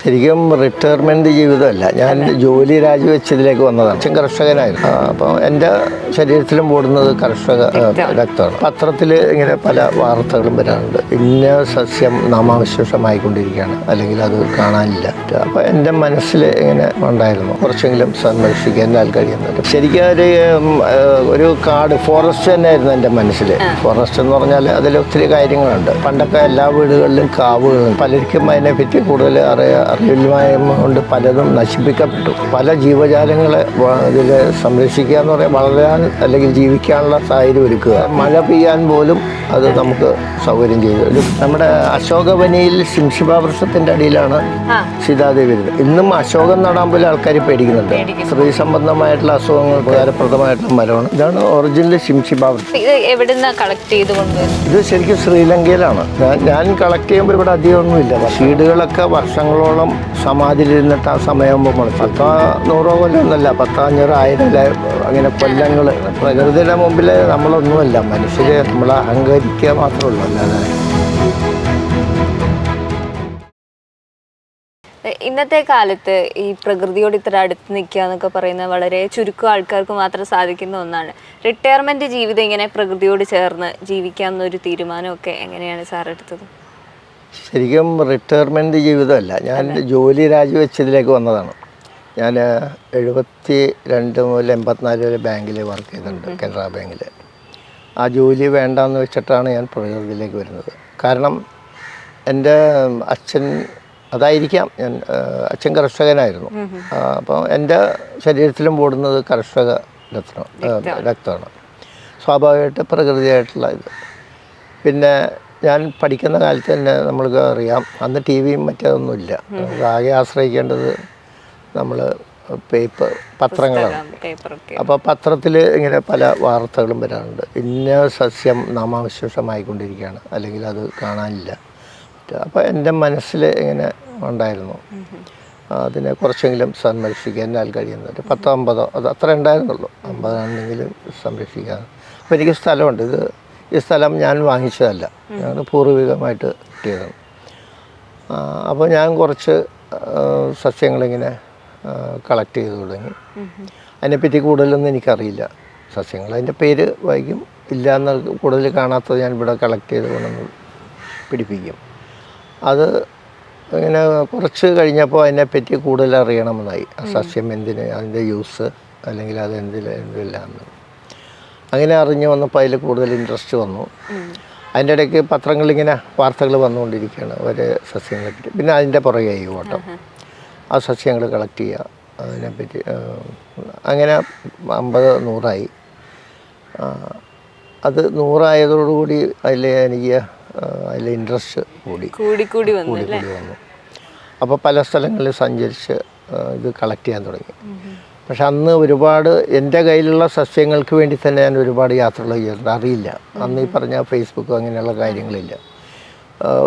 ശരിക്കും റിട്ടയർമെൻറ്റ് ജീവിതമല്ല. ഞാൻ ജോലി രാജിവെച്ചതിലേക്ക് വന്നതാണ്. അച്ഛൻ കർഷകനായിരുന്നു. അപ്പോൾ എൻ്റെ ശരീരത്തിലും ഓടുന്നത് കർഷക രക്തമാണ്. പത്രത്തിൽ ഇങ്ങനെ പല വാർത്തകളും വരാറുണ്ട്. ഇന്ന സസ്യം നാമാവശേഷമായിക്കൊണ്ടിരിക്കുകയാണ്, അല്ലെങ്കിൽ അത് കാണാനില്ല. അപ്പോൾ എൻ്റെ മനസ്സിൽ ഇങ്ങനെ ഉണ്ടായിരുന്നു കുറച്ചെങ്കിലും സംരക്ഷിക്കാൻ കഴിയുന്നത്. ശരിക്കും ഒരു കാട് ഫോറസ്റ്റ് തന്നെയായിരുന്നു എൻ്റെ മനസ്സിൽ. ഫോറസ്റ്റ് എന്ന് പറഞ്ഞാൽ അതിൽ ഒത്തിരി കാര്യങ്ങളുണ്ട്. പണ്ടൊക്കെ എല്ലാ വീടുകളിലും കാവുകളുണ്ട്. പലർക്കും അതിനെപ്പറ്റി കൂടുതൽ അറിവില്ലായ്മ കൊണ്ട് പലതും നശിപ്പിക്കപ്പെട്ടു. പല ജീവജാലങ്ങളെ ഇതിൽ സംരക്ഷിക്കുക എന്ന് പറയാൻ വളരാൻ അല്ലെങ്കിൽ ജീവിക്കാനുള്ള സാഹചര്യം ഒരുക്കുക. മഴ പെയ്യാൻ പോലും അത് നമുക്ക് സൗകര്യം ചെയ്തു. നമ്മുടെ അശോകവനിയിൽ ശിംഷിബ വൃക്ഷത്തിൻ്റെ അടിയിലാണ് സീതാദേവി വരുന്നത്. ഇന്നും അശോകം നടാൻ പോലും ആൾക്കാർ പേടിക്കുന്നുണ്ട്. സ്ത്രീ സംബന്ധമായിട്ടുള്ള അസുഖങ്ങൾ ഉപകാരപ്രദമായിട്ടുള്ള മരമാണ്. ഇതാണ് ഒറിജിനൽ ശിംഷിബ വൃക്ഷം. ഇത് ശരിക്കും ശ്രീലങ്കയിലാണ്. ഞാൻ കളക്ട് ചെയ്യുമ്പോൾ ഇവിടെ അധികമൊന്നുമില്ല. സീഡുകളൊക്കെ വർഷങ്ങളോളം സമാധിയിലിരുന്നിട്ട് ആ സമയമാകുമ്പോൾ മുളച്ചു. 100 കൊല്ലമൊന്നുമല്ല, 500, 1000 അങ്ങനെ കൊല്ലങ്ങൾ. പ്രകൃതിയുടെ മുമ്പിൽ നമ്മളൊന്നുമല്ല. മനുഷ്യരെ നമ്മൾ അഹങ്കരിക്കുക മാത്രമേ ഉള്ളൂ, അല്ലാതെ. ഇന്നത്തെ കാലത്ത് ഈ പ്രകൃതിയോട് ഇത്ര അടുത്ത് നിൽക്കുക എന്നൊക്കെ പറയുന്നത് വളരെ ചുരുക്കം ആൾക്കാർക്ക് മാത്രം സാധിക്കുന്ന ഒന്നാണ്. റിട്ടയർമെന്റ് ജീവിതം ഇങ്ങനെ പ്രകൃതിയോട് ചേർന്ന് ജീവിക്കാമെന്നൊരു തീരുമാനമൊക്കെ എങ്ങനെയാണ് സാർ എടുത്തത്? ശരിക്കും റിട്ടയർമെൻറ്റ് ജീവിതമല്ല. ഞാൻ ജോലി രാജിവെച്ചതിലേക്ക് വന്നതാണ്. ഞാൻ 72 മുതൽ 84 വരെ ബാങ്കിൽ വർക്ക് ചെയ്തിട്ടുണ്ട്, കനറ ബാങ്കിൽ. ആ ജോലി വേണ്ടാന്ന് വെച്ചിട്ടാണ് ഞാൻ പ്രകൃതിയിലേക്ക് വരുന്നത്. കാരണം എൻ്റെ അച്ഛൻ, അതായിരിക്കാം, അച്ഛൻ കർഷകനായിരുന്നു. അപ്പോൾ എൻ്റെ ശരീരത്തിലും ഓടുന്നത് കർഷക രക്തമാണ്. സ്വാഭാവികമായിട്ട് പ്രകൃതിയായിട്ടുള്ള ഇത്. പിന്നെ ഞാൻ പഠിക്കുന്ന കാലത്ത് തന്നെ നമ്മൾക്ക് അറിയാം, അന്ന് ടി വിയും മറ്റൊന്നുമില്ല. ആകെ ആശ്രയിക്കേണ്ടത് നമ്മൾ പത്രങ്ങളാണ്. അപ്പോൾ പത്രത്തിൽ ഇങ്ങനെ പല വാർത്തകളും വരാറുണ്ട്. ഇന്ന സസ്യം നാമാവശേഷമായിക്കൊണ്ടിരിക്കുകയാണ്, അല്ലെങ്കിൽ അത് കാണാനില്ല. അപ്പോൾ എൻ്റെ മനസ്സിൽ ഇങ്ങനെ ഉണ്ടായിരുന്നു അതിനെ കുറച്ചെങ്കിലും സംരക്ഷിക്കാൻ കഴിയുന്നത്. 10-50 അത് അത്ര ഉണ്ടായിരുന്നുള്ളൂ. 50 ആണെങ്കിലും സംരക്ഷിക്കാൻ. അപ്പോൾ എനിക്ക് സ്ഥലമുണ്ട്. ഈ സ്ഥലം ഞാൻ വാങ്ങിച്ചതല്ല, ഞാൻ പൂർവികമായിട്ട് കിട്ടിയതാണ്. അപ്പോൾ ഞാൻ കുറച്ച് സസ്യങ്ങളിങ്ങനെ കളക്ട് ചെയ്ത് തുടങ്ങി. അതിനെപ്പറ്റി കൂടുതലൊന്നും എനിക്കറിയില്ല. സസ്യങ്ങൾ അതിൻ്റെ പേര് വായിക്കും, ഇല്ല എന്ന് കൂടുതൽ കാണാത്തത് ഞാൻ ഇവിടെ കളക്ട് ചെയ്ത് കൊണ്ടു പിടിപ്പിക്കും. അത് ഇങ്ങനെ കുറച്ച് കഴിഞ്ഞപ്പോൾ അതിനെപ്പറ്റി കൂടുതൽ അറിയണമെന്നായി. ആ സസ്യം എന്തിന്, അതിൻ്റെ യൂസ്, അല്ലെങ്കിൽ അത് എന്തില്ലാന്ന് അങ്ങനെ അറിഞ്ഞു വന്നപ്പോൾ അതിൽ കൂടുതൽ ഇൻട്രസ്റ്റ് വന്നു. അതിൻ്റെ ഇടയ്ക്ക് പത്രങ്ങളിങ്ങനെ വാർത്തകൾ വന്നുകൊണ്ടിരിക്കുകയാണ് ഓരോ സസ്യങ്ങളെ പറ്റി. പിന്നെ അതിൻ്റെ പുറകെ ഈ ഓട്ടം, ആ സസ്യങ്ങൾ കളക്ട് ചെയ്യുക, അതിനെപ്പറ്റി. അങ്ങനെ 50-100 അത് 100 എനിക്ക് അതിൽ ഇൻട്രസ്റ്റ് കൂടി വന്നു. അപ്പോൾ പല സ്ഥലങ്ങളിൽ സഞ്ചരിച്ച് ഇത് കളക്ട് ചെയ്യാൻ തുടങ്ങി. പക്ഷെ അന്ന് ഒരുപാട് എൻ്റെ കയ്യിലുള്ള സസ്യങ്ങൾക്ക് വേണ്ടി തന്നെ ഞാൻ ഒരുപാട് യാത്രകൾ ചെയ്തിട്ടുണ്ട്. അറിയില്ല, അന്ന് ഈ പറഞ്ഞ ഫേസ്ബുക്കും അങ്ങനെയുള്ള കാര്യങ്ങളില്ല.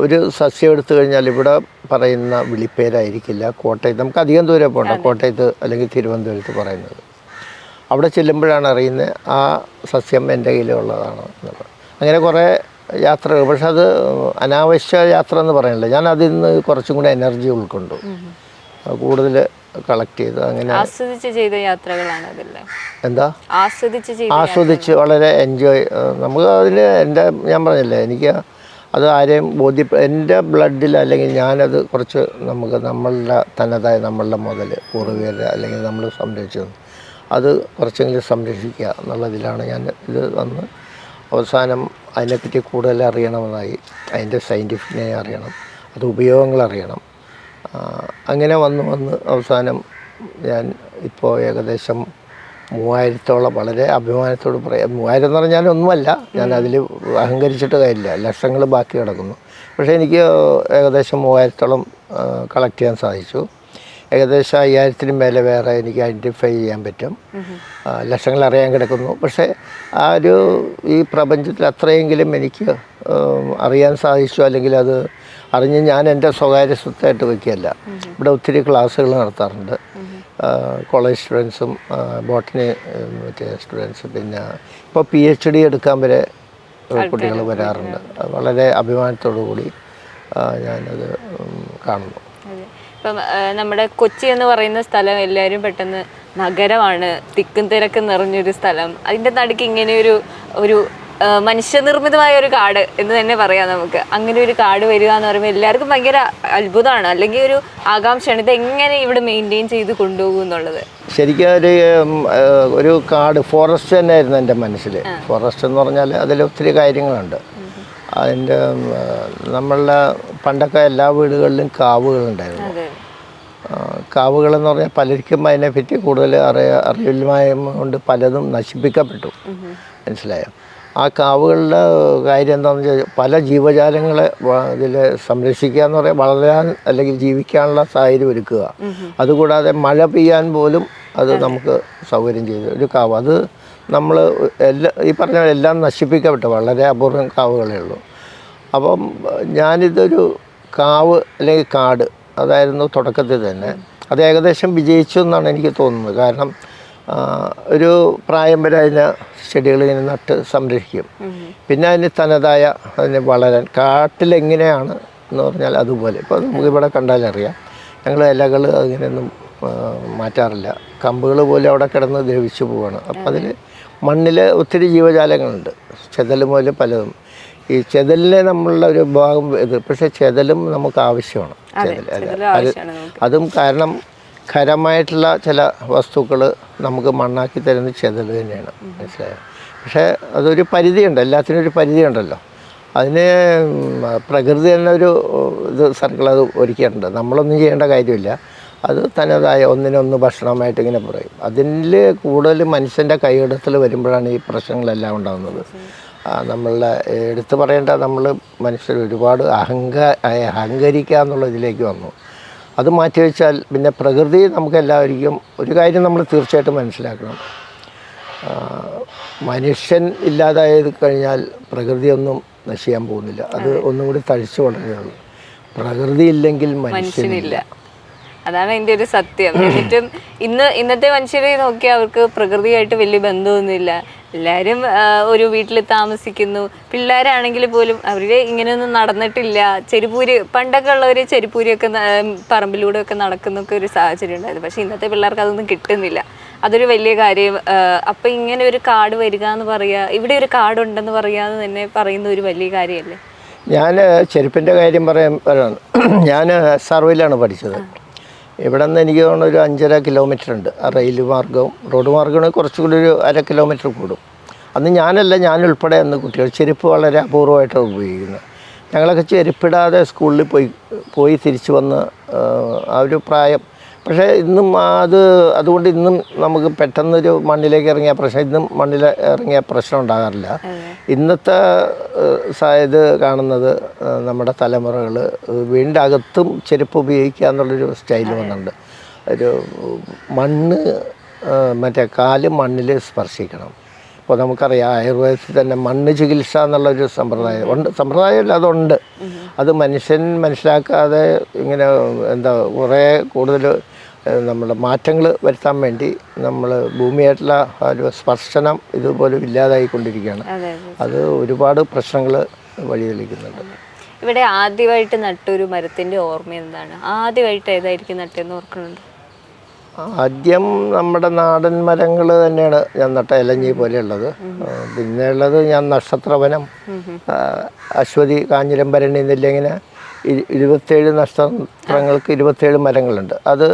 ഒരു സസ്യം എടുത്തു കഴിഞ്ഞാൽ ഇവിടെ പറയുന്ന വിളിപ്പേരായിരിക്കില്ല കോട്ടയത്ത്. നമുക്ക് അധികം ദൂരം പോകണ്ട, കോട്ടയത്ത് അല്ലെങ്കിൽ തിരുവനന്തപുരത്ത് പറയുന്നത്. അവിടെ ചെല്ലുമ്പോഴാണ് അറിയുന്നത് ആ സസ്യം എൻ്റെ കയ്യിലുള്ളതാണ് എന്നുള്ളത്. അങ്ങനെ കുറേ യാത്രകൾ. പക്ഷെ അത് അനാവശ്യ യാത്ര എന്ന് പറയുന്നില്ല. ഞാൻ അതിൽ നിന്ന് കുറച്ചും കൂടെ എനർജി ഉൾക്കൊണ്ടു, കൂടുതൽ കളക്ട് ചെയ്ത്. അങ്ങനെ ചെയ്ത യാത്രകളാണ് എന്താ ആസ്വദിച്ച് വളരെ എൻജോയ്. നമുക്ക് അതിന് ഞാൻ പറഞ്ഞില്ലേ, എനിക്ക് അത് ആരെയും എൻ്റെ ബ്ലഡിൽ, അല്ലെങ്കിൽ ഞാനത് കുറച്ച് നമ്മളുടെ തനതായ നമ്മളുടെ മുതൽ പൂർവികരുടെ അല്ലെങ്കിൽ നമ്മൾ സംരക്ഷിച്ചു അത് കുറച്ചെങ്കിലും സംരക്ഷിക്കുക എന്നുള്ളതിലാണ് ഞാൻ ഇത് വന്ന് അവസാനം അതിനെപ്പറ്റി കൂടുതൽ അറിയണമെന്നായി. അതിൻ്റെ സയൻറ്റിഫിക്കിനെ അറിയണം, അത് ഉപയോഗങ്ങൾ അറിയണം. അങ്ങനെ വന്ന് അവസാനം ഞാൻ ഇപ്പോൾ ഏകദേശം 3000-ഓളം, വളരെ അഭിമാനത്തോട് പറയാം. 3000 എന്ന് പറഞ്ഞാൽ ഒന്നുമല്ല, ഞാൻ അതിൽ അഹങ്കരിച്ചിട്ട് കാര്യമില്ല, ലക്ഷങ്ങൾ ബാക്കി കിടക്കുന്നു. പക്ഷേ എനിക്ക് ഏകദേശം 3000-ഓളം കളക്ട് ചെയ്യാൻ സാധിച്ചു. ഏകദേശം 5000-ന് മേലെ വേറെ എനിക്ക് ഐഡൻറ്റിഫൈ ചെയ്യാൻ പറ്റും. ലക്ഷങ്ങൾ അറിയാൻ കിടക്കുന്നു. പക്ഷേ ഈ പ്രപഞ്ചത്തിൽ അത്രയെങ്കിലും എനിക്ക് അറിയാൻ സാധിച്ചു. അല്ലെങ്കിൽ അത് അറിഞ്ഞ് ഞാൻ എൻ്റെ സ്വകാര്യ സ്വത്തായിട്ട് വയ്ക്കുകയല്ല. ഇവിടെ ഒത്തിരി ക്ലാസ്സുകൾ നടത്താറുണ്ട്. കോളേജ് സ്റ്റുഡൻസും ബോട്ടണി മറ്റേ സ്റ്റുഡൻസ്, പിന്നെ ഇപ്പോൾ PhD എടുക്കാൻ വരെ കുട്ടികൾ വരാറുണ്ട്. വളരെ അഭിമാനത്തോടു കൂടി ഞാനത് കാണുന്നു. ഇപ്പം നമ്മുടെ കൊച്ചി എന്ന് പറയുന്ന സ്ഥലം എല്ലാവരും പെട്ടെന്ന് നഗരമാണ്, തിക്കും തിരക്കും നിറഞ്ഞൊരു സ്ഥലം, അതിൻ്റെ നടുക്ക് ഇങ്ങനെ ഒരു മനുഷ്യനിർമ്മിതമായ ഒരു കാട് എന്ന് തന്നെ പറയാം നമുക്ക്. അങ്ങനെ ഒരു കാട് വരിക എന്ന് പറയുമ്പോൾ എല്ലാവർക്കും ഭയങ്കര അത്ഭുതമാണ്, അല്ലെങ്കിൽ ഒരു ആകാംക്ഷയാണ്, ഇത് എങ്ങനെ ഇവിടെ മെയിൻറ്റെയിൻ ചെയ്ത് കൊണ്ടുപോകും എന്നുള്ളത്. ശരിക്കും ഒരു കാട് ഫോറസ്റ്റ് തന്നെയായിരുന്നു എൻ്റെ മനസ്സിൽ. ഫോറസ്റ്റ് എന്ന് പറഞ്ഞാൽ അതിൽ ഒത്തിരി കാര്യങ്ങളുണ്ട്. അതിൻ്റെ നമ്മളുടെ പണ്ടൊക്കെ എല്ലാ വീടുകളിലും കാവുകളുണ്ടായിരുന്നു. കാവുകളെന്ന് പറഞ്ഞാൽ പലർക്കും അതിനെപ്പറ്റി കൂടുതൽ അറിവില്ലായ്മ കൊണ്ട് പലതും നശിപ്പിക്കപ്പെട്ടു. മനസ്സിലായോ? ആ കാവുകളുടെ കാര്യം എന്താണെന്ന് വെച്ചാൽ പല ജീവജാലങ്ങളെ ഇതിൽ സംരക്ഷിക്കുക എന്ന് പറയാൻ, വളരാൻ അല്ലെങ്കിൽ ജീവിക്കാനുള്ള സാഹചര്യം ഒരുക്കുക. അതുകൂടാതെ മഴ പെയ്യാൻ പോലും അത് നമുക്ക് സൗകര്യം ചെയ്തു ഒരു കാവ്. അത് നമ്മൾ ഈ പറഞ്ഞ എല്ലാം നശിപ്പിക്കപ്പെട്ടു, വളരെ അപൂർവം കാവുകളേ ഉള്ളൂ. അപ്പം ഞാനിതൊരു കാവ് അല്ലെങ്കിൽ കാട് അതായിരുന്നു തുടക്കത്തിൽ തന്നെ. അത് ഏകദേശം വിജയിച്ചു എന്നാണ് എനിക്ക് തോന്നുന്നത്. കാരണം ഒരു പ്രായം വരെ അതിനെ ചെടികൾ ഇങ്ങനെ നട്ട് സംരക്ഷിക്കും. പിന്നെ അതിന് തനതായ അതിന് വളരാൻ കാട്ടിലെങ്ങനെയാണ് എന്ന് പറഞ്ഞാൽ അതുപോലെ. ഇപ്പോൾ നമുക്കിവിടെ കണ്ടാലറിയാം, ഞങ്ങൾ ഇലകൾ അതിങ്ങനെയൊന്നും മാറ്റാറില്ല. കമ്പുകൾ പോലെ അവിടെ കിടന്ന് ദ്രവിച്ചു പോവുകയാണ്. അപ്പം അതിൽ മണ്ണിൽ ഒത്തിരി ജീവജാലങ്ങളുണ്ട്, ചെതൽ മുതൽ പലതും. ഈ ചെതലിനെ നമ്മളുടെ ഒരു ഭാഗം ഇത്, പക്ഷേ ചെതലും നമുക്ക് ആവശ്യമാണ്. അതും കാരണം ഖരമായിട്ടുള്ള ചില വസ്തുക്കൾ നമുക്ക് മണ്ണാക്കി തരുന്നത് ചെതൽ തന്നെയാണ്. മനസ്സിലായോ? പക്ഷേ അതൊരു പരിധിയുണ്ട്, എല്ലാത്തിനും ഒരു പരിധിയുണ്ടല്ലോ. അതിന് പ്രകൃതി തന്നെ ഒരു ഇത് സർക്കിൾ അത് ഒരുക്കിയിട്ടുണ്ട്. നമ്മളൊന്നും ചെയ്യേണ്ട കാര്യമില്ല. അത് തനതായ ഒന്നിനൊന്ന് ഭക്ഷണമായിട്ട് ഇങ്ങനെ പറയും. അതിൽ കൂടുതൽ മനുഷ്യൻ്റെ കൈയെടുത്തൽ വരുമ്പോഴാണ് ഈ പ്രശ്നങ്ങളെല്ലാം ഉണ്ടാകുന്നത്. നമ്മളുടെ എടുത്തു പറയേണ്ട, നമ്മൾ മനുഷ്യർ ഒരുപാട് അഹങ്കരിക്കുക എന്നുള്ള ഇതിലേക്ക് വന്നു. അത് മാറ്റിവെച്ചാൽ പിന്നെ പ്രകൃതി നമുക്ക് എല്ലാവർക്കും ഒരു കാര്യം നമ്മൾ തീർച്ചയായിട്ടും മനസ്സിലാക്കണം. മനുഷ്യൻ ഇല്ലാതായത് കഴിഞ്ഞാൽ പ്രകൃതിയൊന്നും നശിക്കാൻ പോകുന്നില്ല. അത് ഒന്നും കൂടി തഴിച്ചു വളരുകയുള്ളൂ. പ്രകൃതി ഇല്ലെങ്കിൽ മനുഷ്യനില്ല. അതാണ് അതിൻ്റെ ഒരു സത്യം. എന്നിട്ടും ഇന്നത്തെ മനുഷ്യരെ നോക്കിയാൽ അവർക്ക് പ്രകൃതിയായിട്ട് വലിയ ബന്ധമൊന്നുമില്ല. എല്ലാവരും ഒരു വീട്ടിൽ താമസിക്കുന്നു. പിള്ളേരാണെങ്കിൽ പോലും അവർ ഇങ്ങനെയൊന്നും നടന്നിട്ടില്ല. ചെരുപ്പൂര് പണ്ടൊക്കെ ഉള്ളവർ ചെരുപ്പൂരിയൊക്കെ പറമ്പിലൂടെ ഒക്കെ നടക്കുന്നൊക്കെ ഒരു സാഹചര്യം ഉണ്ടായിരുന്നു. പക്ഷേ ഇന്നത്തെ പിള്ളേർക്ക് അതൊന്നും കിട്ടുന്നില്ല. അതൊരു വലിയ കാര്യം. അപ്പം ഇങ്ങനെ ഒരു കാട് വരിക എന്ന് പറയുക, ഇവിടെ ഒരു കാടുണ്ടെന്ന് പറയാന്ന് തന്നെ പറയുന്ന ഒരു വലിയ കാര്യമല്ലേ? ഞാൻ ചെരുപ്പിൻ്റെ കാര്യം പറയാൻ ഞാൻ സർവയിലാണ് പഠിച്ചത്. ഇവിടെ നിന്ന് എനിക്ക് തോന്നുന്നു ഒരു 5.5 കിലോമീറ്റർ ഉണ്ട്. ആ റെയിൽ മാർഗവും റോഡ് മാർഗവും കുറച്ചുകൂടി ഒരു 1/2 കിലോമീറ്റർ കൂടും. അന്ന് ഞാനുൾപ്പെടെ അന്ന് കുട്ടികൾ ചെരുപ്പ് വളരെ അപൂർവമായിട്ടാണ് ഉപയോഗിക്കുന്നത്. ഞങ്ങളൊക്കെ ചെരുപ്പിടാതെ സ്കൂളിൽ പോയി തിരിച്ചു വന്ന് ആ ഒരു പ്രായം. പക്ഷേ ഇന്നും അതുകൊണ്ട് ഇന്നും നമുക്ക് പെട്ടെന്നൊരു മണ്ണിലേക്ക് ഇറങ്ങിയ പ്രശ്നം, ഇന്നും മണ്ണിൽ ഇറങ്ങിയ പ്രശ്നം ഉണ്ടാകാറില്ല. ഇന്നത്തെ ഇത് കാണുന്നത് നമ്മുടെ തലമുറകൾ വീടിൻ്റെ അകത്തും ചെരുപ്പ് ഉപയോഗിക്കുക എന്നുള്ളൊരു സ്റ്റൈൽ വന്നിട്ടുണ്ട്. ഒരു മണ്ണ് മറ്റേ കാല് മണ്ണിൽ സ്പർശിക്കണം. ഇപ്പോൾ നമുക്കറിയാം ആയുർവേദത്തിൽ തന്നെ മണ്ണ് ചികിത്സ എന്നുള്ളൊരു സമ്പ്രദായമല്ല, അതുണ്ട്. അത് മനുഷ്യൻ മനസ്സിലാക്കാതെ ഇങ്ങനെ കുറേ കൂടുതൽ നമ്മുടെ മാറ്റങ്ങൾ വരുത്താൻ വേണ്ടി നമ്മൾ ഭൂമിയായിട്ടുള്ള ഒരു സ്പർശനം ഇതുപോലെ ഇല്ലാതായിക്കൊണ്ടിരിക്കുകയാണ്. അത് ഒരുപാട് പ്രശ്നങ്ങൾ വഴിതെളിക്കുന്നുണ്ട്. ഇവിടെ ആദ്യമായിട്ട് നട്ടൊരു മരത്തിൻ്റെ ഓർമ്മ എന്താണ്? ആദ്യമായിട്ട് ഏതായിരിക്കും നട്ടെന്ന് ഓർക്കുന്നുണ്ട്? ആദ്യം നമ്മുടെ നാടൻ മരങ്ങൾ തന്നെയാണ് ഞാൻ നട്ട, ഇലഞ്ഞി പോലെയുള്ളത്. പിന്നെ ഉള്ളത് ഞാൻ നക്ഷത്രവനം, അശ്വതി, കാഞ്ഞിരം, ഭരണി എന്നില്ല, ഇങ്ങനെ 27 നക്ഷത്രങ്ങൾക്ക് 27 മരങ്ങളുണ്ട്. അത്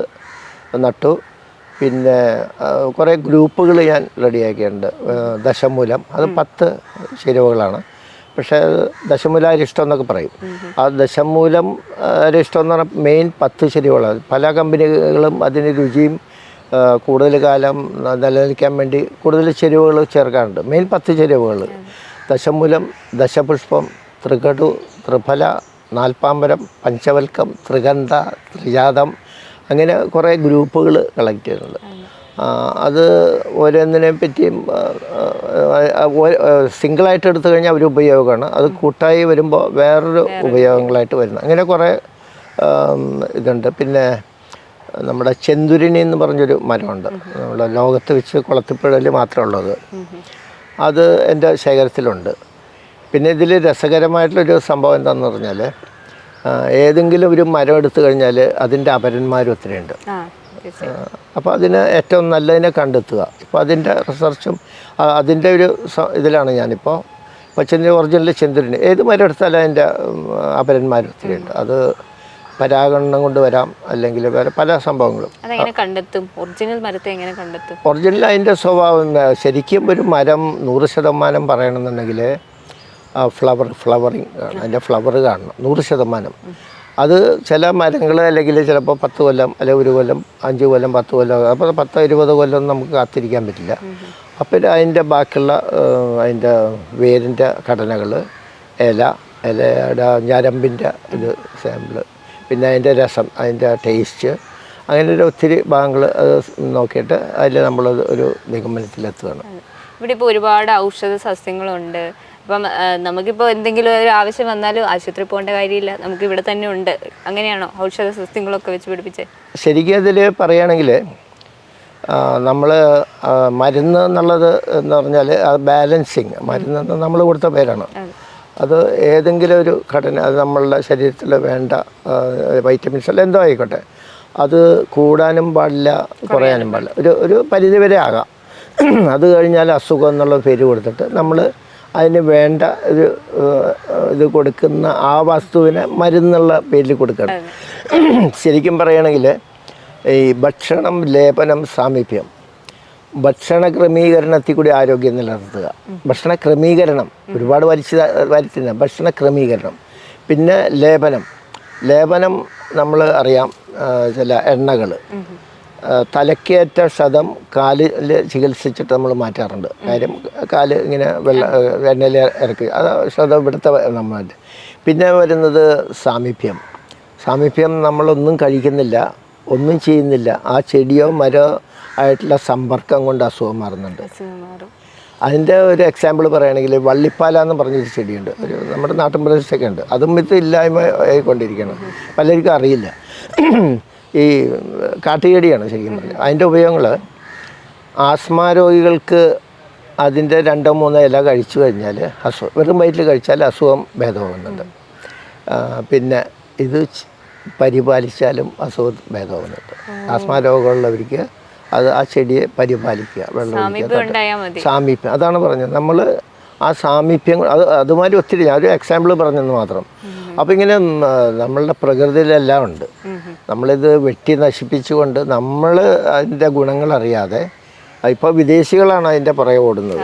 നട്ടു. പിന്നെ കുറേ ഗ്രൂപ്പുകൾ ഞാൻ റെഡിയാക്കിയിട്ടുണ്ട്. ദശമൂലം, അത് 10 ചേരുവകളാണ്. പക്ഷേ ദശമൂല അരിഷ്ടം എന്നൊക്കെ പറയും. ആ ദശമൂലം അരിഷ്ടം എന്ന് പറഞ്ഞാൽ മെയിൻ 10 ചേരുവകളാണ്. പല കമ്പനികളും അതിന് രുചിയും കൂടുതൽ കാലം നിലനിൽക്കാൻ വേണ്ടി കൂടുതൽ ചേരുവകൾ ചേർക്കാറുണ്ട്. മെയിൻ 10 ചേരുവകൾ: ദശമൂലം, ദശപുഷ്പം, ത്രികടു, ത്രിഫല, നാൽപ്പാമ്പരം, പഞ്ചവൽക്കം, ത്രിഗന്ധ, ത്രിജാതം, അങ്ങനെ കുറേ ഗ്രൂപ്പുകൾ കളക്ട് ചെയ്യുന്നുണ്ട്. അത് ഓരോന്നിനെ പറ്റിയും സിംഗിളായിട്ട് എടുത്തു കഴിഞ്ഞാൽ ഒരു ഉപയോഗമാണ്, അത് കൂട്ടായി വരുമ്പോൾ വേറൊരു ഉപയോഗങ്ങളായിട്ട് വരുന്നത്. അങ്ങനെ കുറേ ഇതുണ്ട്. പിന്നെ നമ്മുടെ ചെന്തുരിണി എന്ന് പറഞ്ഞൊരു മരമുണ്ട്, നമ്മുടെ ലോകത്ത് വെച്ച് കുളത്തിപ്പുഴയിൽ മാത്രമേ ഉള്ളത്. അത് എൻ്റെ ശേഖരത്തിലുണ്ട്. പിന്നെ ഇതിൽ രസകരമായിട്ടുള്ളൊരു സംഭവം എന്താണെന്ന് പറഞ്ഞാൽ, ഏതെങ്കിലും ഒരു മരം എടുത്തു കഴിഞ്ഞാൽ അതിൻ്റെ അപരന്മാരും ഒത്തിരിയുണ്ട്. ആ തീർച്ചയായും. അപ്പോൾ അതിന് ഏറ്റവും നല്ലതിനെ കണ്ടെത്തുക. ഇപ്പോൾ അതിൻ്റെ റിസർച്ചും അതിൻ്റെ ഒരു ഇതിലാണ് ഞാനിപ്പോൾ. ഇപ്പോൾ ഒറിജിനൽ ചെന്തുരുണി ഏത് മരം എടുത്താലും അതിൻ്റെ അപരന്മാരും ഒത്തിരിയുണ്ട്. അത് പരാഗണം കൊണ്ട് വരാം, അല്ലെങ്കിൽ വേറെ പല സംഭവങ്ങളും. അതെങ്ങനെ കണ്ടെത്തും? ഒറിജിനൽ മരത്തെ എങ്ങനെ കണ്ടെത്തും? ഒറിജിനൽ അതിൻ്റെ സ്വഭാവം ശരിക്കും ഒരു മരം 100% പറയണമെന്നുണ്ടെങ്കിൽ ഫ്ലവറിങ് കാണണം, അതിൻ്റെ ഫ്ലവർ കാണണം 100%. അത് ചില മരങ്ങൾ അല്ലെങ്കിൽ ചിലപ്പോൾ 10 കൊല്ലം അല്ലെങ്കിൽ 1 കൊല്ലം 5 കൊല്ലം 10 കൊല്ലം, അപ്പോൾ 10-20 കൊല്ലം നമുക്ക് കാത്തിരിക്കാൻ പറ്റില്ല. അപ്പോൾ അതിൻ്റെ ബാക്കിയുള്ള അതിൻ്റെ വേരിൻ്റെ ഘടനകൾ, ഇലയുടെ ഞരമ്പിൻ്റെ ഇത് സാമ്പിള്, പിന്നെ അതിൻ്റെ രസം, അതിൻ്റെ ടേസ്റ്റ്, അങ്ങനെ ഒരു ഒത്തിരി ഭാഗങ്ങൾ അത് നോക്കിയിട്ട് അതിൽ നമ്മളത് ഒരു നിഗമനത്തിലെത്തുകയാണ്. ഇവിടെ ഇപ്പോൾ ഒരുപാട് ഔഷധ സസ്യങ്ങളുണ്ട്. അപ്പം നമുക്കിപ്പോൾ എന്തെങ്കിലും ഒരു ആവശ്യം വന്നാലും ആശുപത്രി പോകേണ്ട കാര്യമില്ല, നമുക്ക് ഇവിടെ തന്നെ ഉണ്ട്. അങ്ങനെയാണോ ഔഷധ സസ്യങ്ങളൊക്കെ വെച്ച് പിടിപ്പിച്ചത്? ശരിക്കും അതിൽ പറയുകയാണെങ്കിൽ നമ്മൾ മരുന്ന് എന്നുള്ളത് എന്ന് പറഞ്ഞാൽ അത് ബാലൻസിങ് മരുന്ന് നമ്മൾ കൊടുത്ത പേരാണ്. അത് ഏതെങ്കിലും ഒരു ഘടന, അത് നമ്മളുടെ ശരീരത്തിൽ വേണ്ട വൈറ്റമിൻസ് അല്ല എന്തോ ആയിക്കോട്ടെ, അത് കൂടാനും പാടില്ല കുറയാനും പാടില്ല, ഒരു പരിധിവരെ ആകാം. അത് കഴിഞ്ഞാൽ അസുഖം എന്നുള്ള പേര് കൊടുത്തിട്ട് നമ്മൾ അതിന് വേണ്ട ഒരു ഇത് കൊടുക്കുന്ന ആ വസ്തുവിനെ മരുന്നുള്ള പേരിൽ കൊടുക്കണം. ശരിക്കും പറയുകയാണെങ്കിൽ ഈ ഭക്ഷണം, ലേപനം, സാമീപ്യം, ഭക്ഷണ ക്രമീകരണത്തിൽ കൂടി ആരോഗ്യം നിലനിർത്തുക. ഭക്ഷണ ക്രമീകരണം ഒരുപാട് വരുത്തുന്ന ഭക്ഷണ ക്രമീകരണം. പിന്നെ ലേപനം നമ്മൾ അറിയാം, ചില എണ്ണകൾ തലക്കേറ്റ ക്ഷതം കാലിൽ ചികിത്സിച്ചിട്ട് നമ്മൾ മാറ്റാറുണ്ട്. കാര്യം കാല് ഇങ്ങനെ എണ്ണയിൽ ഇറക്കി അത് ക്ഷതം ഇവിടുത്തെ നമ്മൾ. പിന്നെ വരുന്നത് സാമീപ്യം നമ്മളൊന്നും കഴിക്കുന്നില്ല, ഒന്നും ചെയ്യുന്നില്ല, ആ ചെടിയോ മരോ ആയിട്ടുള്ള സമ്പർക്കം കൊണ്ട് അസുഖം മാറുന്നുണ്ട്. അതിൻ്റെ ഒരു എക്സാമ്പിൾ പറയുകയാണെങ്കിൽ വള്ളിപ്പാല എന്ന് പറഞ്ഞൊരു ചെടിയുണ്ട്, ഒരു നമ്മുടെ നാട്ടിൻ പ്രദേശത്തൊക്കെ ഉണ്ട്. അതും ഇത് ഇല്ലായ്മ ആയിക്കൊണ്ടിരിക്കണം, പലർക്കും അറിയില്ല. ഈ കാട്ടുചെടിയാണ് ശരിക്കും പറഞ്ഞത്. അതിൻ്റെ ഉപയോഗങ്ങൾ ആസ്മ രോഗികൾക്ക് അതിൻ്റെ 2-3 ഇല കഴിച്ചു കഴിഞ്ഞാൽ വെറും വയറ്റിൽ കഴിച്ചാൽ അസുഖം ഭേദമാകുന്നുണ്ട്. പിന്നെ ഇത് പരിപാലിച്ചാലും അസുഖം ഭേദമാകുന്നുണ്ട്. ആസ്മ രോഗമുള്ളവർക്ക് അത് ആ ചെടിയെ പരിപാലിക്കുക, വെള്ളം ഒഴിക്കുക, സാമീപ്യം. അതാണ് പറഞ്ഞത്. നമ്മൾ ആ സാമീപ്യം അതുമാതിരി ഒത്തിരി, ഞാനൊരു എക്സാമ്പിൾ പറഞ്ഞെന്ന് മാത്രം. അപ്പോൾ ഇങ്ങനെ നമ്മളുടെ പ്രകൃതിയിലെല്ലാം ഉണ്ട്. നമ്മളിത് വെട്ടി നശിപ്പിച്ചുകൊണ്ട് നമ്മൾ അതിൻ്റെ ഗുണങ്ങൾ അറിയാതെ, ഇപ്പോൾ വിദേശികളാണ് അതിൻ്റെ പുറകെ ഓടുന്നത്.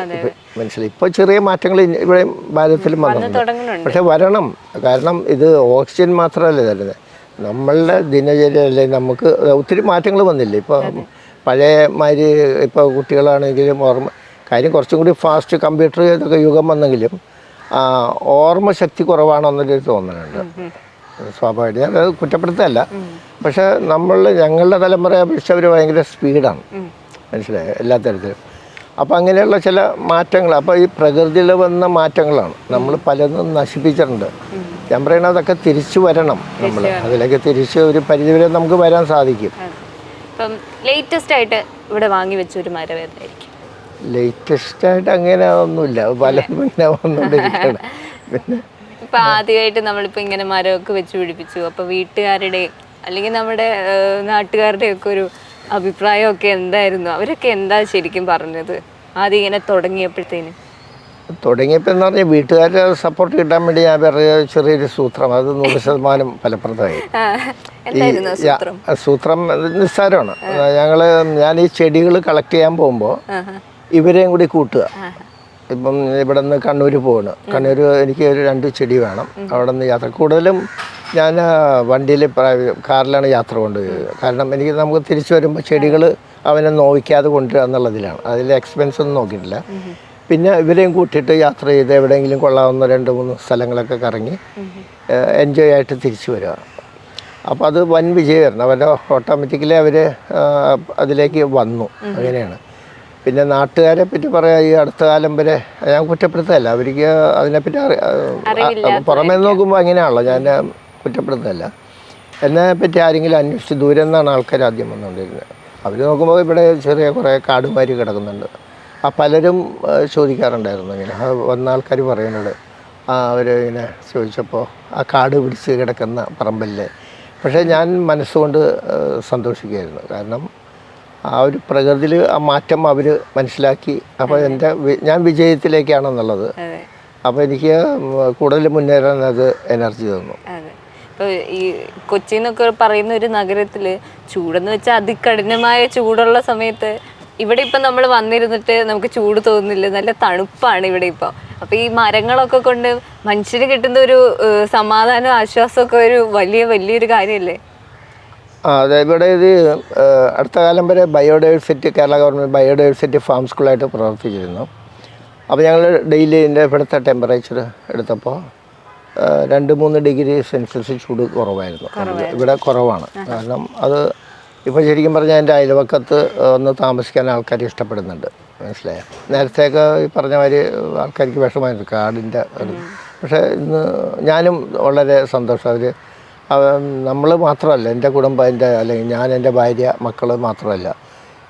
മനസ്സിലായി. ഇപ്പോൾ ചെറിയ മാറ്റങ്ങൾ ഇവിടെ ഭാരതത്തിലും വന്നിട്ടുണ്ട്, പക്ഷെ വരണം. കാരണം ഇത് ഓക്സിജൻ മാത്രമല്ല തരുന്നത്, നമ്മളുടെ ദിനചര്യയല്ലേ. നമുക്ക് ഒത്തിരി മാറ്റങ്ങൾ വന്നില്ലേ ഇപ്പോൾ. പഴയ മാതിരി ഇപ്പോൾ കുട്ടികളാണെങ്കിലും കാര്യം കുറച്ചും കൂടി ഫാസ്റ്റ് കമ്പ്യൂട്ടർ ഇതൊക്കെ യുഗം വന്നെങ്കിലും ഓർമ്മ ശക്തി കുറവാണെന്നൊരു തോന്നലുണ്ട്. സ്വാഭാവികം, ഞാനത് കുറ്റപ്പെടുത്തല്ല. പക്ഷേ ഞങ്ങളുടെ തലമുറയെ അപേക്ഷിച്ച് അവർ ഭയങ്കര സ്പീഡാണ്, മനസ്സിലായോ, എല്ലാ തരത്തിലും. അപ്പോൾ അങ്ങനെയുള്ള ചില മാറ്റങ്ങൾ, അപ്പോൾ ഈ പ്രകൃതിയിൽ വന്ന മാറ്റങ്ങളാണ് നമ്മൾ പലതും നശിപ്പിച്ചിട്ടുണ്ട്. ഞാൻ പറയണത് അതൊക്കെ തിരിച്ചു വരണം. നമ്മൾ അതിലേക്ക് തിരിച്ച് ഒരു പരിധിവരെ നമുക്ക് വരാൻ സാധിക്കും. ഇപ്പം ലേറ്റസ്റ്റ് ആയിട്ട് ഇവിടെ വാങ്ങി വെച്ച ഒരു മരം ഏതായിരിക്കും? ലേറ്റസ്റ്റ് ആയിട്ട് അങ്ങനെ ഒന്നുമില്ല, പലതും ഇങ്ങനെ വന്നുകൊണ്ടിരിക്കുകയാണ്. പിന്നെ ഇപ്പം ആദ്യമായിട്ട് നമ്മളിപ്പോൾ ഇങ്ങനെ മരമൊക്കെ വെച്ച് പിടിപ്പിച്ചു, അപ്പോൾ വീട്ടുകാരുടെയും അല്ലെങ്കിൽ നമ്മുടെ നാട്ടുകാരുടെയൊക്കെ ഒരു അഭിപ്രായമൊക്കെ എന്തായിരുന്നു? അവരൊക്കെ എന്താ ശരിക്കും പറഞ്ഞത് ആദ്യം ഇങ്ങനെ തുടങ്ങിയപ്പോഴത്തേന്? തുടങ്ങിയപ്പോൾ എന്ന് പറഞ്ഞാൽ വീട്ടുകാരുടെ സപ്പോർട്ട് കിട്ടാൻ വേണ്ടി ഞാൻ പറയുക ചെറിയൊരു സൂത്രം, അത് 100% ഫലപ്രദമായി. സൂത്രം നിസ്സാരമാണ്. ഞാൻ ഈ ചെടികൾ കളക്ട് ചെയ്യാൻ പോകുമ്പോൾ ഇവരെയും കൂടി കൂട്ടുക. ഇപ്പം ഇവിടെ നിന്ന് കണ്ണൂർ പോവാണ്, കണ്ണൂർ എനിക്ക് ഒരു 2 ചെടി വേണം. അവിടെ നിന്ന് യാത്ര കൂടുതലും ഞാൻ വണ്ടിയിൽ കാറിലാണ് യാത്ര കൊണ്ടുപോയത്. കാരണം നമുക്ക് തിരിച്ചു വരുമ്പോൾ ചെടികൾ അവനെ നോവിക്കാതെ കൊണ്ടുവരിക എന്നുള്ളതിലാണ്. അതിൽ എക്സ്പെൻസ് ഒന്നും നോക്കിയിട്ടില്ല. പിന്നെ ഇവരെയും കൂട്ടിയിട്ട് യാത്ര ചെയ്ത് എവിടെയെങ്കിലും കൊള്ളാവുന്ന 2-3 സ്ഥലങ്ങളൊക്കെ കറങ്ങി എൻജോയ് ആയിട്ട് തിരിച്ചു വരിക. അപ്പോൾ അത് വൻ വിജയമായിരുന്നു. അവരുടെ ഓട്ടോമാറ്റിക്കലി അവർ അതിലേക്ക് വന്നു. അങ്ങനെയാണ്. പിന്നെ നാട്ടുകാരെ പറ്റി പറയാം, ഈ അടുത്ത കാലം വരെ ഞാൻ കുറ്റപ്പെടുത്തല്ല, അവർക്ക് അതിനെപ്പറ്റി പുറമേ നോക്കുമ്പോൾ അങ്ങനെയാണല്ലോ, ഞാൻ കുറ്റപ്പെടുത്തല്ല. എന്നെപ്പറ്റി ആരെങ്കിലും അന്വേഷിച്ച് ദൂരെ നിന്നാണ് ആൾക്കാർ ആദ്യം വന്നുകൊണ്ടിരുന്നത്. അവർ നോക്കുമ്പോൾ ഇവിടെ ചെറിയ കുറേ കാടുമാരി കിടക്കുന്നുണ്ട്. പലരും ചോദിക്കാറുണ്ടായിരുന്നു ഇങ്ങനെ, വന്ന ആൾക്കാർ പറയുന്നത് അവർ ഇങ്ങനെ ചോദിച്ചപ്പോൾ ആ കാട് പിടിച്ച് കിടക്കുന്ന പറമ്പല്ലേ. പക്ഷേ ഞാൻ മനസ്സുകൊണ്ട് സന്തോഷിക്കുകയായിരുന്നു. കാരണം ആ ഒരു പ്രകൃതിയിൽ ആ മാറ്റം അവർ മനസ്സിലാക്കി. അപ്പോൾ ഞാൻ വിജയത്തിലേക്കാണെന്നുള്ളത്. അപ്പോൾ എനിക്ക് കൂടുതൽ മുന്നേറാൻ അത് എനർജി തന്നു. ഇപ്പോൾ ഈ കൊച്ചി എന്നൊക്കെ പറയുന്ന ഒരു നഗരത്തിൽ ചൂടെന്ന് വെച്ചാൽ അതികഠിനമായ ചൂടുള്ള സമയത്ത് ഇവിടെ ഇപ്പം നമ്മൾ വന്നിരുന്നിട്ട് നമുക്ക് ചൂട് തോന്നുന്നില്ല, നല്ല തണുപ്പാണ് ഇവിടെ ഇപ്പം. അപ്പോൾ ഈ മരങ്ങളൊക്കെ കൊണ്ട് മനുഷ്യന് കിട്ടുന്ന ഒരു സമാധാനം ആശ്വാസമൊക്കെ ഒരു വലിയൊരു കാര്യമല്ലേ? അതെ, ഇവിടെ ഇത് അടുത്ത കാലം വരെ biodiversity, Kerala government biodiversity farm സ്കൂളായിട്ട് പ്രവർത്തിച്ചിരുന്നു. അപ്പോൾ ഞങ്ങൾ ഡെയിലി ഇവിടുത്തെ ടെമ്പറേച്ചർ എടുത്തപ്പോൾ 2-3 ഡിഗ്രി സെൽഷ്യസ് ചൂട് കുറവായിരുന്നു. ഇവിടെ കുറവാണ്. കാരണം അത് ഇപ്പോൾ ശരിക്കും പറഞ്ഞാൽ എൻ്റെ അയൽവക്കത്ത് ഒന്ന് താമസിക്കാൻ ആൾക്കാർ ഇഷ്ടപ്പെടുന്നുണ്ട്. മനസ്സിലായോ? നേരത്തെയൊക്കെ ഈ പറഞ്ഞ മാതിരി ആൾക്കാർക്ക് വിഷമായിരുന്നു കാടിൻ്റെ പക്ഷേ ഇന്ന് ഞാനും വളരെ സന്തോഷം. നമ്മൾ മാത്രമല്ല, എൻ്റെ കുടുംബം, അല്ലെങ്കിൽ ഞാൻ, എൻ്റെ ഭാര്യ, മക്കൾ മാത്രമല്ല,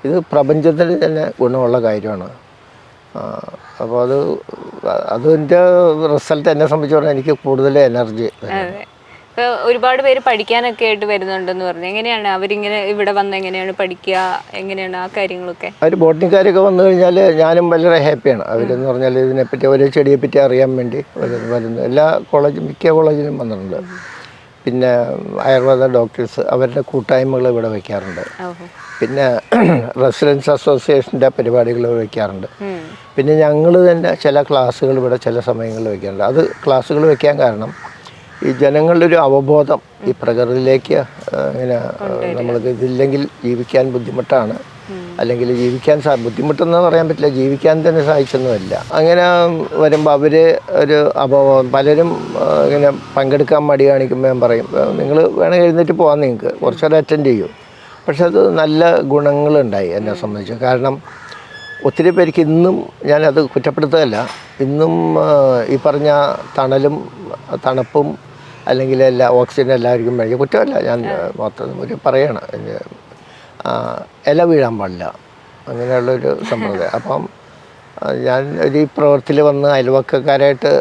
ഇത് പ്രപഞ്ചത്തിന് തന്നെ ഗുണമുള്ള കാര്യമാണ്. അപ്പോൾ അതിൻ്റെ റിസൾട്ട് എന്നെ സംബന്ധിച്ചോളം എനിക്ക് കൂടുതൽ എനർജി. ഇപ്പോൾ ഒരുപാട് പേര് പഠിക്കാനൊക്കെ ആയിട്ട് വരുന്നുണ്ടെന്ന് പറഞ്ഞു. എങ്ങനെയാണ് അവരിങ്ങനെ ഇവിടെ വന്ന് എങ്ങനെയാണ് പഠിക്കുക, എങ്ങനെയാണ് ആ കാര്യങ്ങളൊക്കെ? അവർ ബോട്ടണിക്കാരൊക്കെ വന്നു കഴിഞ്ഞാൽ ഞാനും വളരെ ഹാപ്പിയാണ്. അവരെന്ന് പറഞ്ഞാൽ ഇതിനെപ്പറ്റി ഒരു ചെടിയെപ്പറ്റി അറിയാൻ വേണ്ടി വരുന്നു. എല്ലാ മിക്ക കോളേജിലും വന്നിട്ടുണ്ട്. പിന്നെ ആയുർവേദ ഡോക്ടേഴ്സ് അവരുടെ കൂട്ടായ്മകൾ ഇവിടെ വയ്ക്കാറുണ്ട്. പിന്നെ റെസിഡൻസ് അസോസിയേഷൻ്റെ പരിപാടികൾ വയ്ക്കാറുണ്ട്. പിന്നെ ഞങ്ങൾ തന്നെ ചില ക്ലാസ്സുകൾ ഇവിടെ ചില സമയങ്ങളിൽ വയ്ക്കാറുണ്ട്. അത് ക്ലാസ്സുകൾ വയ്ക്കാൻ കാരണം ഈ ജനങ്ങളുടെ ഒരു അവബോധം ഈ പ്രകൃതിയിലേക്ക് ഇങ്ങനെ നമ്മൾക്ക് ഇതില്ലെങ്കിൽ ജീവിക്കാൻ ബുദ്ധിമുട്ടാണ്, അല്ലെങ്കിൽ ജീവിക്കാൻ ബുദ്ധിമുട്ടെന്ന് പറയാൻ പറ്റില്ല, ജീവിക്കാൻ തന്നെ സാധിച്ചൊന്നുമില്ല. അങ്ങനെ വരുമ്പോൾ അവർ ഒരു പലരും ഇങ്ങനെ പങ്കെടുക്കാൻ മടി കാണിക്കുമ്പോൾ ഞാൻ പറയും, നിങ്ങൾ വേണമെങ്കിൽ എഴുന്നേറ്റ് പോകാൻ, നിങ്ങൾക്ക് കുറച്ചേരം അറ്റൻഡ് ചെയ്യൂ. പക്ഷെ അത് നല്ല ഗുണങ്ങളുണ്ടായി എന്നെ സംബന്ധിച്ച്. കാരണം ഒത്തിരി പേർക്ക് ഇന്നും ഞാനത് കുറ്റപ്പെടുത്തുകയല്ല, ഇന്നും ഈ പറഞ്ഞ തണലും തണുപ്പും അല്ലെങ്കിൽ ഓക്സിജൻ എല്ലാവർക്കും വേണ്ടി കുറ്റമല്ല, ഞാൻ മൊത്തം ഒരു പറയണം, ഇല വീഴാൻ പാടില്ല, അങ്ങനെയുള്ളൊരു സമ്പ്രദായം. അപ്പം ഞാൻ ഒരു ഈ പ്രവൃത്തിയിൽ വന്ന് അയൽവക്കക്കാരായിട്ട്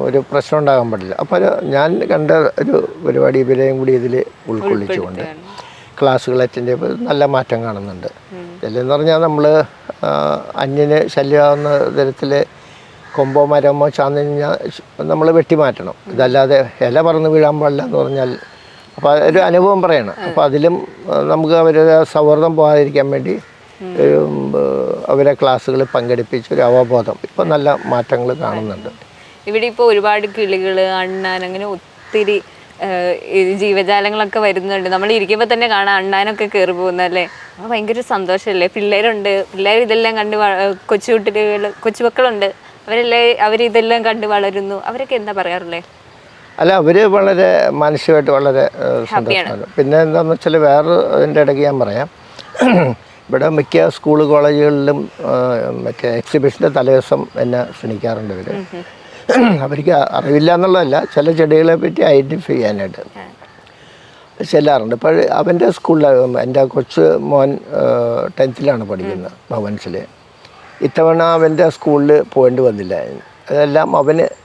ഒരു പ്രശ്നം ഉണ്ടാകാൻ പാടില്ല. അപ്പോൾ ഞാൻ കണ്ട ഒരു പരിപാടി ഇവരെയും കൂടി ഇതിൽ ഉൾക്കൊള്ളിച്ചുകൊണ്ട് ക്ലാസ്സുകൾ അറ്റൻഡ് ചെയ്യുമ്പോൾ നല്ല മാറ്റം കാണുന്നുണ്ട്. ഇതിലെന്ന് പറഞ്ഞാൽ നമ്മൾ അന്യന് ശല്യമാകുന്ന തരത്തിൽ കൊമ്പോ മരമോ ചാന്ന് കഴിഞ്ഞാൽ നമ്മൾ വെട്ടിമാറ്റണം. ഇതല്ലാതെ ഇല പറന്ന് വീഴാൻ പാടില്ല എന്ന് പറഞ്ഞാൽ, അപ്പോൾ ഒരു അനുഭവം പറയണം. അപ്പോൾ അതിലും നമുക്ക് അവരുടെ സൗഹൃദം പോകാതിരിക്കാൻ വേണ്ടി അവരെ ക്ലാസ്സുകൾ പങ്കെടുപ്പിച്ച് ഒരു അവബോധം ഇപ്പോൾ നല്ല മാറ്റങ്ങൾ കാണുന്നുണ്ട്. ഇവിടെ ഇപ്പോൾ ഒരുപാട് കിളികൾ, അണ്ണാൻ, അങ്ങനെ ഒത്തിരി ജീവജാലങ്ങളൊക്കെ വരുന്നുണ്ട്. നമ്മൾ ഇരിക്കുമ്പോൾ തന്നെ കാണാം അണ്ണാനൊക്കെ കയറി പോകുന്നല്ലേ. അപ്പോൾ ഭയങ്കര സന്തോഷമല്ലേ? പിള്ളേർ ഇതെല്ലാം കണ്ട് കൊച്ചുമക്കളുണ്ട്, അവരിതെല്ലാം കണ്ട് വളരുന്നു. അവരൊക്കെ എന്താ പറയാറില്ലേ? അല്ല, അവർ വളരെ മാനസികമായിട്ട് വളരെ സന്തോഷമാണ്. പിന്നെ എന്താണെന്ന് വെച്ചാൽ അതിൻ്റെ ഇടയ്ക്ക് ഞാൻ പറയാം, ഇവിടെ മിക്ക സ്കൂൾ കോളേജുകളിലും മറ്റേ എക്സിബിഷൻ്റെ തലേദിവസം എന്നെ ക്ഷണിക്കാറുണ്ട്. അവർക്ക് അറിവില്ല എന്നുള്ളതല്ല, ചില ചെടികളെ പറ്റി ഐഡൻറ്റിഫൈ ചെയ്യാനായിട്ട് ചെല്ലാറുണ്ട്. ഇപ്പോൾ അവൻ്റെ സ്കൂളിൽ എൻ്റെ കൊച്ചു മോൻ 10th പഠിക്കുന്നത് ഭവൻസിൽ. ഇത്തവണ അവൻ്റെ സ്കൂളിൽ പോകേണ്ടി വന്നില്ല. അതെല്ലാം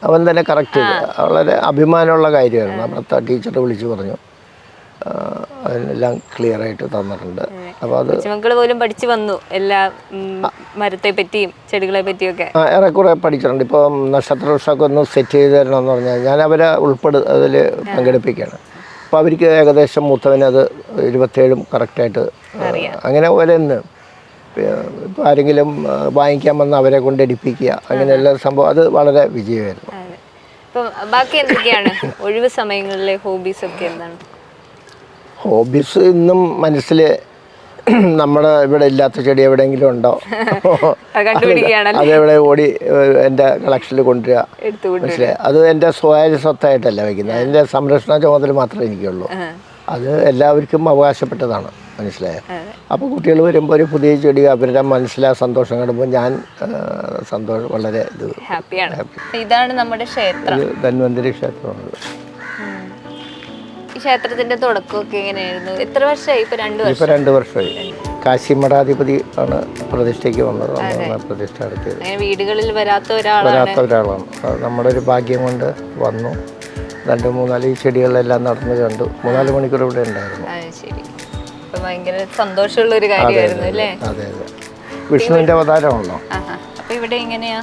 അവൻ തന്നെ കറക്റ്റ് ചെയ്തു. വളരെ അഭിമാനമുള്ള കാര്യമായിരുന്നു. അവിടുത്തെ ടീച്ചർ വിളിച്ച് പറഞ്ഞു, അതിനെല്ലാം ക്ലിയറായിട്ട് തന്നിട്ടുണ്ട്. അപ്പോൾ അത് മക്കൾ പോലും പഠിച്ചു വന്നു എല്ലാ മരത്തെ പറ്റിയും ചെടികളെ പറ്റിയൊക്കെ ഏറെക്കുറെ പഠിച്ചിട്ടുണ്ട്. ഇപ്പോൾ നക്ഷത്ര വൃക്ഷമൊക്കെ ഒന്ന് സെറ്റ് ചെയ്ത് തരണമെന്ന് പറഞ്ഞാൽ ഞാൻ അവരെ അതിൽ പങ്കെടുപ്പിക്കുകയാണ്. അപ്പോൾ അവർക്ക് ഏകദേശം മൂത്തവനത് 27 കറക്റ്റായിട്ട് അങ്ങനെ ഓരോന്ന് ഇപ്പോൾ ആരെങ്കിലും വാങ്ങിക്കാൻ വന്ന് അവരെ കൊണ്ട് എടുപ്പിക്കുക, അങ്ങനെയുള്ള സംഭവം അത് വളരെ വിജയമായിരുന്നു. ഇപ്പം ബാക്കി എന്തൊക്കെയാണ് ഒഴിവ് സമയങ്ങളിലെ ഹോബീസൊക്കെ എന്താണ്? ഹോബീസ് ഇന്നും മനസ്സിൽ നമ്മുടെ ഇവിടെ ഇല്ലാത്ത ചെടി എവിടെയെങ്കിലും ഉണ്ടോ അതെവിടെ ഓടി എൻ്റെ കളക്ഷനിൽ കൊണ്ടുവരിക. മനസ്സിലായി? അത് എൻ്റെ സ്വകാര്യ സ്വത്തായിട്ടല്ല വയ്ക്കുന്നത്, അതിൻ്റെ സംരക്ഷണ ചുമതല മാത്രമേ എനിക്കുള്ളൂ. അത് എല്ലാവർക്കും അവകാശപ്പെട്ടതാണ്. മനസ്സിലായോ? അപ്പോൾ കുട്ടികൾ വരുമ്പോൾ ഒരു പുതിയ ചെടി അവരുടെ മനസ്സിലാ സന്തോഷം കാണുമ്പോൾ ഞാൻ വളരെ ഹാപ്പിയാണ്. ഇതാണ് നമ്മുടെ ക്ഷേത്രം, ധന്വന്തരി ക്ഷേത്രമാണ്. ഈ ക്ഷേത്രത്തിന്റെ തുടക്കമൊക്കെ എങ്ങനെയായിരുന്നു? എത്ര വർഷമായി? ഇപ്പൊ 2 വർഷമായി. കാശി മഠാധിപതി ആണ് പ്രതിഷ്ഠയ്ക്ക് വന്നത്. അന്നാണ് പ്രതിഷ്ഠ നടത്തിയത്. അങ്ങനെ വീടുകളിൽ വരാത്ത ഒരാളാണ്. അത് നമ്മുടെ ഒരു ഭാഗ്യം കൊണ്ട് വന്നു. 2-3 ഈ ചെടികളെല്ലാം നടന്നു കണ്ടു. 3-4 മണിക്കൂർ ഇവിടെ ഉണ്ടായിരുന്നു. ശരി, ഭയങ്കര സന്തോഷമുള്ള ഒരു കാര്യമായിരുന്നു അല്ലേ? അതെ അതെ, വിഷ്ണുവിൻ്റെ അവതാരമാണല്ലോ. അപ്പൊ ഇവിടെ എങ്ങനെയാ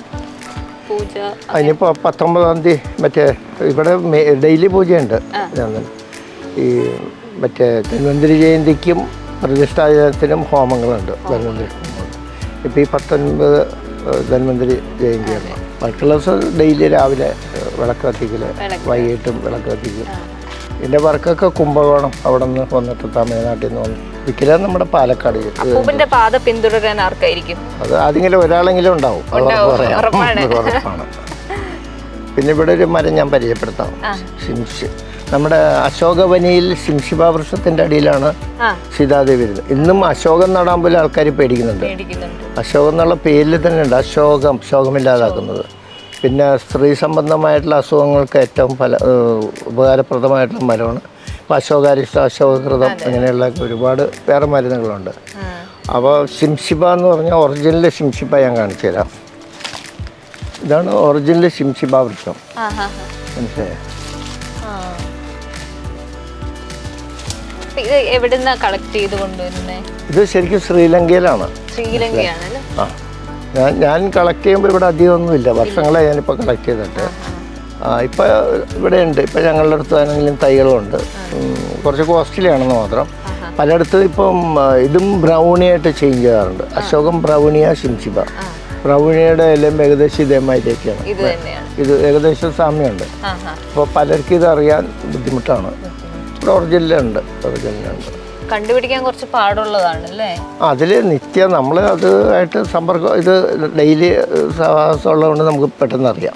പൂജ? അതിനിപ്പോൾ 19-ാം തീയതി മറ്റേ ഇവിടെ ഡെയിലി പൂജയുണ്ട്. ഈ മറ്റേ ധന്വന്തരി ജയന്തിക്കും പ്രതിഷ്ഠാദിനത്തിനും ഹോമങ്ങളുണ്ട്. ധന്വന്തരി ഹോമങ്ങൾ ഇപ്പോൾ ഈ 19 ധന്വന്തരി ജയന്തിയാണ്. ബാക്കിയുള്ള ദിവസം ഡെയിലി രാവിലെ വിളക്ക് കത്തിക്കൽ, വൈകിട്ടും വിളക്ക് കത്തിക്കും. ഇതിൻ്റെ വർക്കൊക്കെ കുംഭകോണം അവിടെ നിന്ന് വന്നിട്ട് തമിഴ്നാട്ടിൽ നിന്ന് വന്നു. ഒരിക്കലും നമ്മുടെ പാലക്കാട് പാത പിന്തുടരാൻ ആർക്കായിരിക്കും? അത് ആരെങ്കിലും ഒരാളെങ്കിലും ഉണ്ടാവും, അത് ഉറപ്പാണ്. പിന്നെ ഇവിടെ ഒരു മരം ഞാൻ പരിചയപ്പെടുത്താം. നമ്മുടെ അശോകവനിയിൽ ശിംശിബ വൃക്ഷത്തിൻ്റെ അടിയിലാണ് സീതാദേവി വരുന്നത്. ഇന്നും അശോകം നടാൻ പോലും ആൾക്കാർ പേടിക്കുന്നുണ്ട്. അശോകം എന്നുള്ള പേരിൽ തന്നെ ഉണ്ട് ശോകമില്ലാതാക്കുന്നത്. പിന്നെ സ്ത്രീ സംബന്ധമായിട്ടുള്ള അസുഖങ്ങൾക്ക് ഏറ്റവും ഉപകാരപ്രദമായിട്ടുള്ള മരമാണ്. ഇപ്പോൾ അശോകാരിഷ്ടം, അശോകകൃതം, അങ്ങനെയുള്ള ഒരുപാട് വേറെ മരുന്നുകളുണ്ട്. അപ്പോൾ ശിംശിബ എന്ന് പറഞ്ഞാൽ ഒറിജിനൽ ശിംശിബ ഞാൻ കാണിച്ചു തരാം. ഇതാണ് ഒറിജിനൽ ശിംശിബ വൃക്ഷം. മനസ്സിലായോ? ഇത് ശരിക്കും ശ്രീലങ്കയിലാണ്. ഞാൻ കളക്ട് ചെയ്യുമ്പോൾ ഇവിടെ അധികമൊന്നുമില്ല. വർഷങ്ങളെ ഞാനിപ്പോൾ കളക്ട് ചെയ്തിട്ട് ഇപ്പോൾ ഇവിടെ ഉണ്ട്. ഇപ്പോൾ ഞങ്ങളുടെ അടുത്ത് ആണെങ്കിലും തൈകളുണ്ട്. കുറച്ച് കോസ്റ്റ്ലിയാണെന്ന് മാത്രം. പലയിടത്തും ഇപ്പം ഇതും ബ്രൗണിയായിട്ട് ചേഞ്ച് ചെയ്യാറുണ്ട്. അശോകം ബ്രൗണിയ ശിംശിബ. ബ്രൗണിയുടെ എല്ലാം ഏകദേശം ഇതേമാതിരിയൊക്കെയാണ്. ഇത് ഏകദേശം സാമ്യമുണ്ട്. അപ്പോൾ പലർക്കും ഇത് അറിയാൻ ബുദ്ധിമുട്ടാണ്. ഇവിടെ ഒറിജിനലുണ്ട്. കണ്ടുപിടിക്കാൻ കുറച്ച് പാടുള്ളതാണ് അല്ലേ? അതിൽ നിത്യം നമ്മൾ അതുമായിട്ട് സമ്പർക്കം, ഇത് ഡെയിലി സഹവാസമുള്ളതുകൊണ്ട് നമുക്ക് പെട്ടെന്ന് അറിയാം.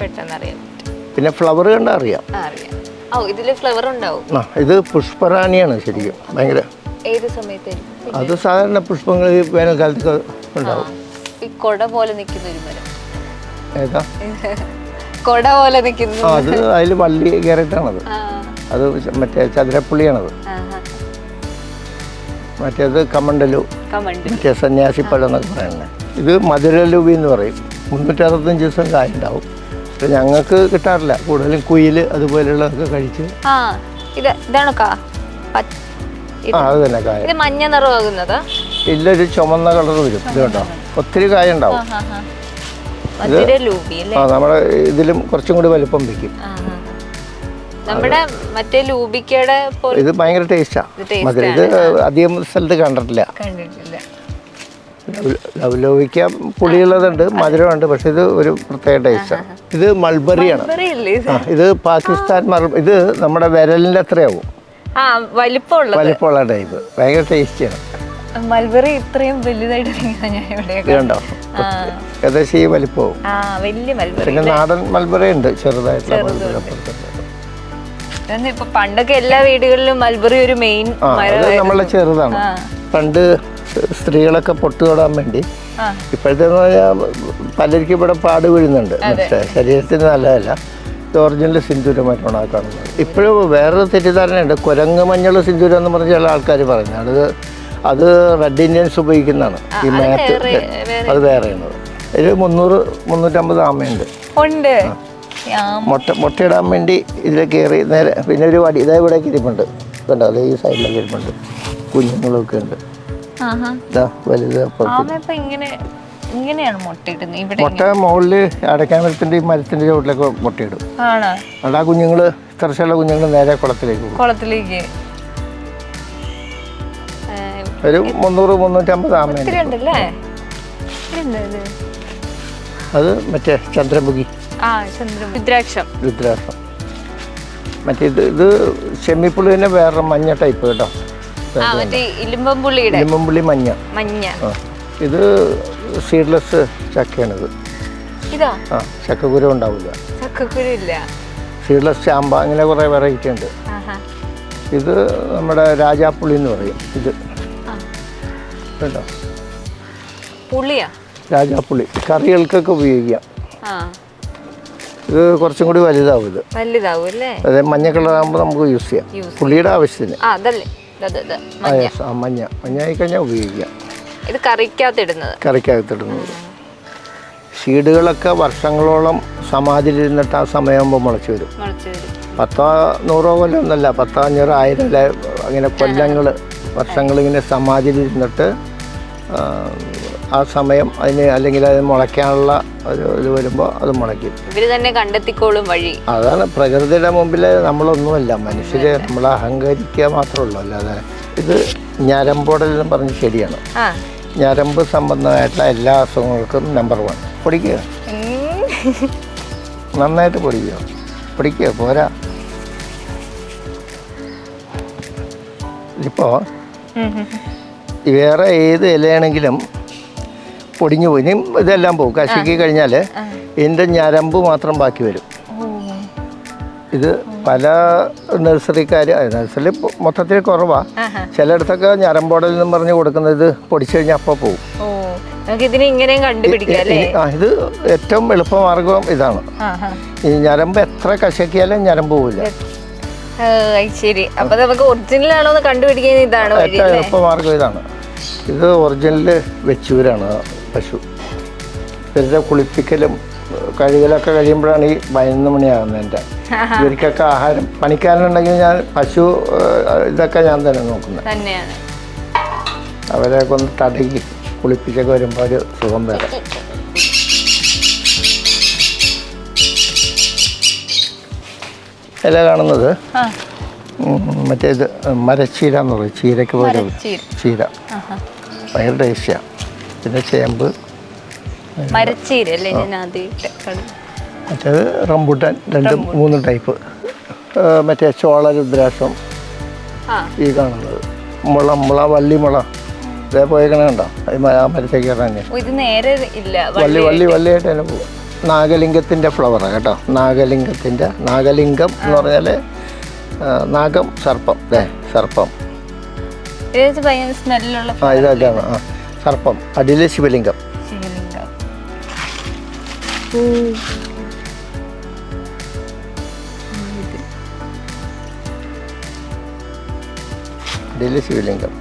പിന്നെ ഫ്ലവർ കണ്ടാൽ അറിയാം. ഇത് പുഷ്പറാണിയാണ് ശരിക്കും. ഭയങ്കര അത് സാധാരണ പുഷ്പങ്ങൾ വേനൽക്കാലത്ത് ഉണ്ടാവും. ഏതാ കൊട പോലെ നിൽക്കുന്നു? അത് അതിൽ വള്ളി കയറിയിട്ടാണത്. അത് മറ്റേ ചതുരപ്പുള്ളിയാണത്. മറ്റേത് കമണ്ടലു, മറ്റേ സന്യാസിപ്പഴം എന്നൊക്കെ പറയുന്നത്. ഇത് മധുരലൂബി എന്ന് പറയും. 365 ദിവസം കായ ഉണ്ടാവും. പക്ഷെ ഞങ്ങൾക്ക് കിട്ടാറില്ല. കൂടുതലും കുയിൽ അതുപോലെയുള്ളതൊക്കെ കഴിച്ച്. അത് തന്നെ കായ. മഞ്ഞ നിറമാകുന്നത് ഇല്ല, ഒരു ചുമന്ന കളർ വരും. ഇത് കേട്ടോ, ഒത്തിരി കായ ഉണ്ടാവും. നമ്മുടെ ഇതിലും കുറച്ചും കൂടി വലിപ്പം വയ്ക്കും. ഇത് ഭയങ്കര ടേസ്റ്റാ. മധുരം. ഇത് അധികം സ്ഥലത്ത് കണ്ടിട്ടില്ല. ലവ്ലോവിക്ക പുളിയുള്ളതുണ്ട്, മധുരമുണ്ട്. പക്ഷെ ഇത് ഒരു പ്രത്യേക ടേസ്റ്റാണ്. ഇത് മൾബറിയാണ്. ഇത് പാകിസ്ഥാൻ ഇത് നമ്മുടെ വിരലിൻ്റെ അത്രയാവും വലിപ്പമുള്ള ടൈപ്പ്. ഭയങ്കര ടേസ്റ്റിയാണ്. മൾബറി ഇത്രയും വലുതായിട്ട് കണ്ടോ? ഏകദേശം ഈ വലിപ്പവും. പിന്നെ നാടൻ മൾബറി ഉണ്ട് ചെറുതായിട്ടുള്ള. പണ്ടൊക്കെ എല്ലാ വീടുകളിലും മൾബറി ഒരു മെയിൻ നമ്മളെ ചെറുതാണ്. പണ്ട് സ്ത്രീകളൊക്കെ പൊട്ട് തൊടാൻ വേണ്ടി. ഇപ്പോഴത്തെ പലർക്കും ഇവിടെ പാട് വീഴുന്നുണ്ട്. ശരീരത്തിന് നല്ലതല്ല. ഇത് ഒറിജിനൽ സിന്ദൂരമായിട്ടാണ് ആ കാണുന്നത്. ഇപ്പോഴും വേറൊരു തെറ്റിദ്ധാരണയുണ്ട്. കുരങ്ങ് മഞ്ഞൾ സിന്ദൂരം എന്ന് പറഞ്ഞ ചില ആൾക്കാർ പറയുന്നത്. അത് റെഡ് ഇന്ത്യൻസ് ഉപയോഗിക്കുന്നതാണ്. ഈ മാറ്റ് അത് വേറെയാണ്. ഒരു 300-350 ആമയുണ്ട്. മുട്ടയിടാൻ വേണ്ടി ഇതിൽ കയറി നേരെ. പിന്നെ ഒരു വടി ഇതാ ഇവിടേക്ക് ഇരിപ്പുണ്ട്. കണ്ടോ? അതേ ഈ സൈഡിലേക്ക് ഇരിപ്പുണ്ട്. കുഞ്ഞുങ്ങളൊക്കെ ഉണ്ട്. വലുത് മുട്ട മുകളിൽ അടയ്ക്കാമരത്തിൻ്റെ ഈ മരത്തിൻ്റെ ചുവട്ടിലേക്ക് മുട്ടയിടും. അവിടെ ആ കുഞ്ഞുങ്ങൾ ഇത്രച്ചുള്ള കുഞ്ഞുങ്ങൾ നേരെ കുളത്തിലേക്ക് ഒരു 300-350 ആമയുണ്ട്. അത് മറ്റേ ചന്ദ്രമുഖി, രുദ്രാക്ഷം. മറ്റേ ഇത് ചെമ്മിപ്പുള്ളിനെ വേറെ മഞ്ഞ ടൈപ്പ് കേട്ടോ. ഇലുമ്പുള്ളി മഞ്ഞ. ഇത് സീഡ്ലെസ് ചക്കയാണിത്. ചക്കക്കുരു ഉണ്ടാവില്ല. സീഡ്ലെസ് ചാമ്പ, അങ്ങനെ കുറേ വെറൈറ്റി ഉണ്ട്. ഇത് നമ്മുടെ രാജാപ്പുളി എന്ന് പറയും. ഇത് കേട്ടോ, രാജാപ്പുളി കറികൾക്കൊക്കെ ഉപയോഗിക്കാം. ഇത് കുറച്ചും കൂടി വലുതാവും. ഇത് അതെ, മഞ്ഞ കളറാകുമ്പോൾ നമുക്ക് യൂസ് ചെയ്യാം പുളിയുടെ ആവശ്യത്തിന്. മഞ്ഞ ആയി കഴിഞ്ഞാൽ ഉപയോഗിക്കാം. ഇത് കറിക്കകത്തിടുന്നത്. കറിക്കകത്തിടുന്നത്. സീഡുകളൊക്കെ വർഷങ്ങളോളം സമാധിയിലിരുന്നിട്ട് ആ സമയമാകുമ്പോൾ മുളച്ച് വരും. 10-100 കൊല്ലം ഒന്നല്ല, 10-500-1000 അല്ലെ, അങ്ങനെ കൊല്ലങ്ങൾ വർഷങ്ങളിങ്ങനെ സമാധിയിലിരുന്നിട്ട് ആ സമയം അതിന് അല്ലെങ്കിൽ അത് മുളയ്ക്കാനുള്ള ഒരു ഇത് വരുമ്പോൾ അത് മുളയ്ക്കും. ഇവര് തന്നെ കണ്ടെത്തിക്കോളും വഴി. അതാണ് പ്രകൃതിയുടെ മുമ്പിൽ നമ്മളൊന്നുമല്ല, മനുഷ്യർ നമ്മൾ അഹങ്കരിക്കുക മാത്രമേ അല്ലാതെ. ഇത് ഞരമ്പോടൽ എന്ന് പറഞ്ഞ ചെടിയാണ്. ഞരമ്പ് സംബന്ധമായിട്ടുള്ള എല്ലാ അസുഖങ്ങൾക്കും നമ്പർ 1. പൊടിക്കുക, നന്നായിട്ട് പൊടിക്കുക പോരാ. ഇപ്പോൾ വേറെ ഏത് ഇലയാണെങ്കിലും പൊടിഞ്ഞു പോയി, ഇനിയും ഇതെല്ലാം പോകും. കശുക്കി കഴിഞ്ഞാൽ ഇതിൻ്റെ ഞരമ്പ് മാത്രം ബാക്കി വരും. ഇത് പല നഴ്സറിക്കാർ, നഴ്സറി മൊത്തത്തിൽ കുറവാണ്, ചിലയിടത്തൊക്കെ ഞരമ്പോടൽ എന്നും പറഞ്ഞ് കൊടുക്കുന്നത് ഇത് പൊടിച്ചു കഴിഞ്ഞാൽ അപ്പോൾ പോകും. ഇത് ഏറ്റവും എളുപ്പമാർഗം ഇതാണ്. ഈ ഞരമ്പ് എത്ര കശക്കിയാലും ഞരമ്പ് പോവില്ല. ശരി, അപ്പൊ നമുക്ക് ഒറിജിനൽ ആണോ എന്ന് കണ്ടുപിടിക്കാൻ ഇതാണ് ഏറ്റവും എളുപ്പമാർഗം ഇതാണ്. ഇത് ഒറിജിനൽ വെച്ചൂരാണ് പശു. ഇവരുടെ കുളിപ്പിക്കലും കഴുകലൊക്കെ കഴിയുമ്പോഴാണ് ഈ 11 മണിയാകുന്നത്. എൻ്റെ ഇവർക്കൊക്കെ ആഹാരം പണിക്കാരനുണ്ടെങ്കിൽ ഞാൻ പശു ഇതൊക്കെ ഞാൻ തന്നെ നോക്കുന്നത്. അവരെയൊക്കെ ഒന്ന് തടകി കുളിപ്പിച്ചൊക്കെ വരുമ്പോൾ ഒരു സുഖം വേറെ. ഇല കാണുന്നത് മറ്റേത് മരച്ചീര എന്ന് പറയും. ചീരയ്ക്ക് പോലെ ചീര, ഭയങ്കര ടേസ്റ്റിയാണ്. പിന്നെ ചേമ്പ്, മറ്റേത് റംബൂട്ടാൻ, 2-3 ടൈപ്പ്. മറ്റേ ചോള രുദ്രാക്ഷം ഈ കാണുന്നത്, മുള വള്ളിമുള ഇതേ പോയേക്കണ കണ്ടോ, ആ മരത്തേക്ക് കയറാൻ വള്ളിയായിട്ട് തന്നെ പോകും. നാഗലിംഗത്തിൻ്റെ ഫ്ലവറാണ് കേട്ടോ. നാഗലിംഗം എന്ന് പറഞ്ഞാൽ നാഗം സർപ്പം, സർപ്പം. ഇതാണ് സർപ്പം. അടിയിൽ ശിവലിംഗം. അടിയിൽ ശിവലിംഗം.